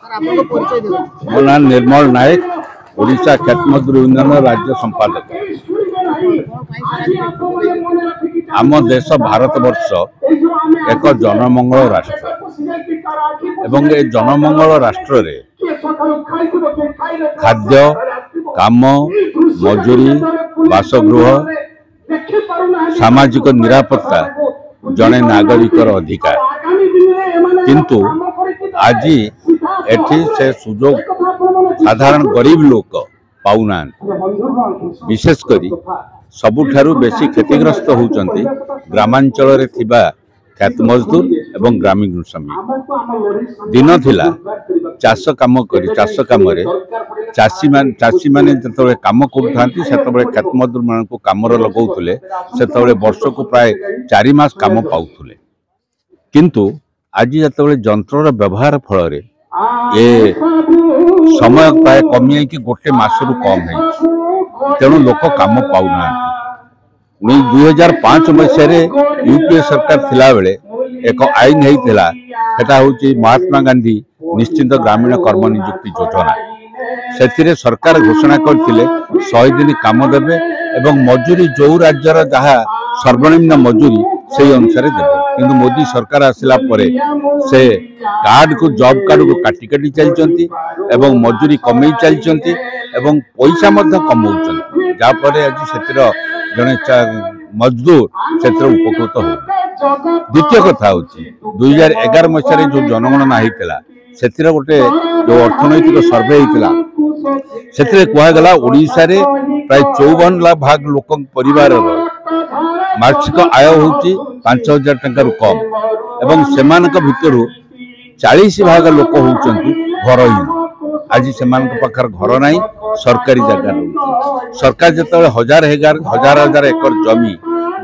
मो ना निर्मल नायक ओडिशा खेत मजदूर यूनियन राज्य संपादक। आम देश भारत वर्ष एक जनमंगल राष्ट्र एवं ए जनमंगल राष्ट्र रे खाद्य काम मजूरी बासगृह सामाजिक निरापत्ता जड़े नागरिकर अधिकार किंतु आज एठी से सुजोग साधारण गरीब लोक पाऊना विशेषकर सबुठारु बेसी क्षतिग्रस्त होउचंती ग्रामांचल रे थिबा खेत मजदूर एवं ग्रामीण श्रमिक। दिन थिला चाष काम रे चाषी माने जतबे काम करूथांती सेतबे खेत मजदूर मान को काम रे लगाउतले सेतबे वर्ष को प्राय 4 मास काम पाउथले किंतु आज जतबे यंत्र रो व्यवहार फल रे ए समय प्राय कमी कि गोटे मासरु कम है तेणु लोक काम पाऊना। 2005 मसीह यूपीए सरकार थिला बेले एक आईन होता है महात्मा गांधी निश्चित ग्रामीण कर्म नियुक्ति योजना से सरकार घोषणा करते 100 दिन काम देवे एवं मजूरी जो राज्यर जहाँ सर्वनिम्न मजूरी से अनुसार देवे किंतु मोदी सरकार आसिला परे से कार्ड को जॉब कार्ड को काटी काटी चलती एवं मजूरी कमई चलती एवं पैसा कमाऊँ जहाँफल आज से जड़े मजदूर से उपकृत हो। द्वितीय कथा हूँ 2011 मसीह जो जनगणना होता से गोटे जो अर्थनैतिक सर्वे होता से कहगला ओडिशा रे प्राय 54 लाख भाग लोक परिवार मासिक आय हूँ 5,000 टंका कम एवं सेमानक भितर 40 भाग लोक होउचंती घरहीन। आज से पाखर घर ना सरकारी जगह सरकार जो हजार हजार एकर जमी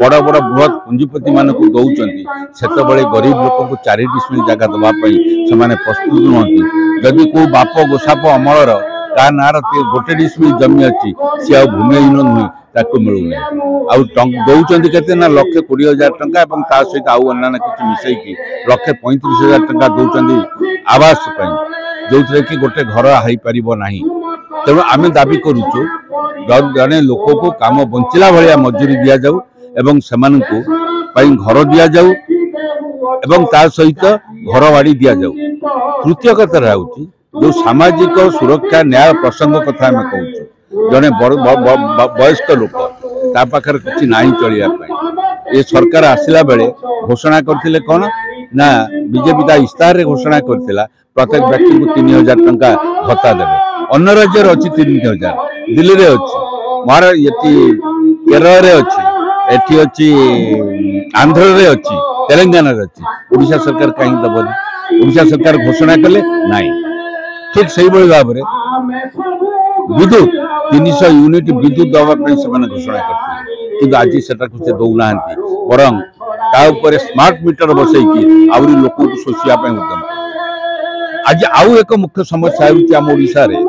बड़ बड़ बृहत पुंजीपति मान को दौरान से गरीब लोक को 4 डिसमिल जगह दवाई से प्रस्तुत नुहति। जदि को बाप गोसाप अमलर का ना गोटे डिसमिल जमी अच्छी सी आ भूमिहीन नुहे ताकू मिलूना दौरान के 1,20,000 टंका सहित आउ अन्य किसी मिसईकी 1,35,000 टंका दौरान आवास जो थे कि गोटे घर हाई पार ना। तेणु आम दाबी करुचु जड़े लोक को काम बंचला भाया मजूरी दि जाऊ एवं सेमानंकु घर दि जाऊ एवं ता सहित घर बाड़ी दि जाऊ। तृतीय कथा हूँ जो सामाजिक सुरक्षा न्याय प्रसंग कथा आम कहूँ जड़े वयस्क लोक पाखर किसी ना चलिया ये सरकार आसला बेले घोषणा करते कौन ना बीजेपी ता इस्ताहार घोषणा करथिला प्रत्येक व्यक्ति को 3,000 टंका भत्ता देवे। अन्य राज्य अच्छी 3,000 दिल्ली रे अच्छी महाराष्ट्र केरल रे अच्छी अच्छी आंध्र रे अच्छी तेलंगाना रे अच्छी ओडिशा सरकार कहीं दबनी ओडिशा सरकार घोषणा कले नाई। ठीक से भाव में विद्युत 300 यूनिट विद्युत दवाई से घोषणा करते कि आज से दौना बरं स्मार्ट मीटर बसईकी आहरी लोक को शोषापी उद्यम। आज आउ एक मुख्य समस्या होम ओडिशा रे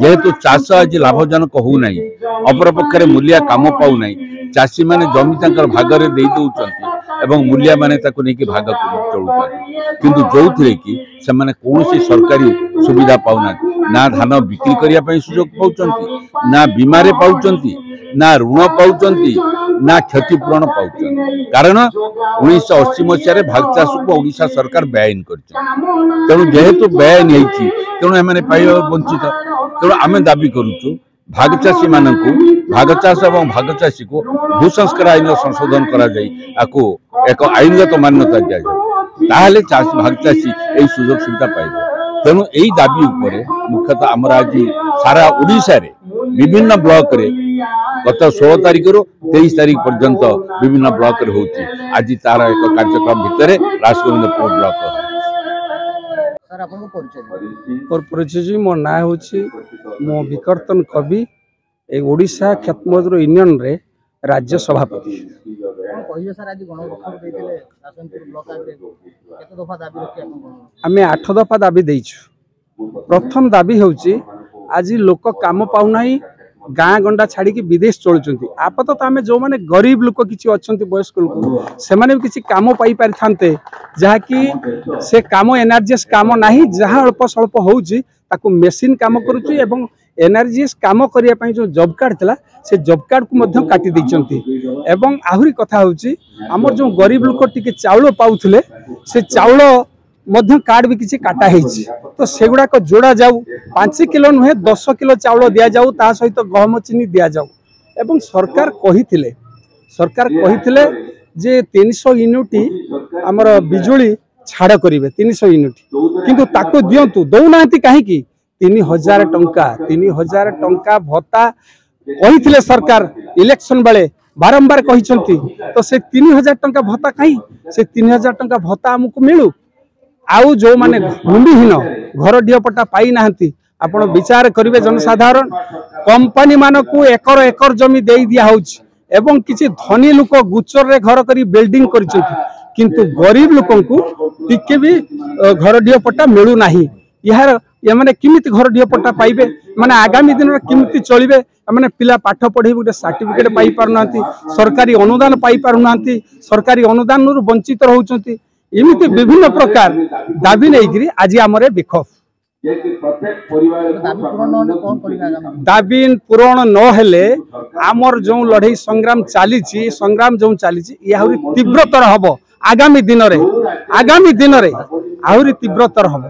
जेहेतु चाष आज लाभजनक होना अपरपक्षे मूलिया काम पाऊना चाषी मैंने जमी तंकर भागरे दे दौरान एवं मूलिया माने ताको नहीं भाग चलुता किंतु जो थे कि से कौन सरकारी सुविधा पाऊना ना धान बिक्री करने सुजोग पाँच ना बीमारे पाँच ना ऋण पाँच ना क्षतिपूरण पाँच कारण 1980 मसीह भाग चाष को ओडिशा सरकार बेआईन कर तेणु जेहेतु बेआईन होती तेणु एम वंचित। तेणु आम दाबी करुचु भाग चाषी मान भाग चाष और भाग चाषी को भूसंस्कार आईन संशोधन करा एक आईनगत मान्यता दि जाए भाग चाषी यही सुजोग सुविधा पाइब। तेणु यही दाबी उपरे मुख्यतः आमर आज सारा ओडिशा रे विभिन्न ब्लॉक रे गत 16 तारिख रु 23 तारिख पर्यंत विभिन्न ब्लॉक रे होती आज तार एक कार्यक्रम भितर राजगोविंदपुर ब्लॉक परिचय मो ना हूँ मो विकर्तन कवि ए ओडिशा खेत मजदूर यूनियन रे राज्य सभापति। आम 8 दफा दाबी देइछु। प्रथम दाबी हूँ आज लोक काम पाऊना गाँ गंडा छाड़ी विदेश चलुंट आपातत आम जो मैंने गरीब लोक किसी अच्छा वयस्क लोक से किसी कम पाई पारि थांते जहाँकि से कम एनर्जीएस कम ना जहाँ अल्प स्वल्प हो मेसीन कम करुच्ची एनर्जीएस कम करने जो जॉब कार्ड था से जॉब कार्ड को काटी एवं आहुरी कथा होची आमर जो गरीब लोक टिके चाउल पाउथिले से चाउल मध्य कार्ड भी किसी काटा है तो सेगुड़ाक जोड़ा जाऊ 5 किलो नुहे 10 किलो चाउल दि जाऊ ता सहित गहम चीनी दि जाऊ एवं सरकार कही जे 300 यूनिट आमर बिजुली छाड़ करेंगे 300 यूनिट किंतु ताको दियंतु दौना कहीं 3000 टंका भत्ता कही सरकार इलेक्शन बेले बारंबार कहते तो से 3000 टंका भत्ता कहीं से 3000 टंका भत्ता आमको मिलू आउ जो माने भूमिहीन घर ढीपटा पाई नाहंती आपण विचार करिवे जनसाधारण कंपनी मानकू एकर एकर जमी दे दिया होउछ एवं किसी धनी लोक गुचर रे घर करी बिल्डिंग करिसथि किंतु गरीब लोकंकू टिके भी घर ढीपटा मिलू नाही यार ये माने किमिति घर ढीपटा पाइबे माने आगामी दिन रे किमिति चलिबे माने पिला पाठ पढ़े गोटे सर्टिफिकेट पाई पारुनांती सरकारी अनुदान पाई पारुनांती सरकारी अनुदान रु वंचित रहउचंती एमती विभिन्न प्रकार दाबी नहीं आज आम विक्षोभ दाबी पूरण नहेले आमर जो लड़ाई संग्राम चली जो चली तीव्रतर हम आगामी दिन रे आहरी तीव्रतर हम।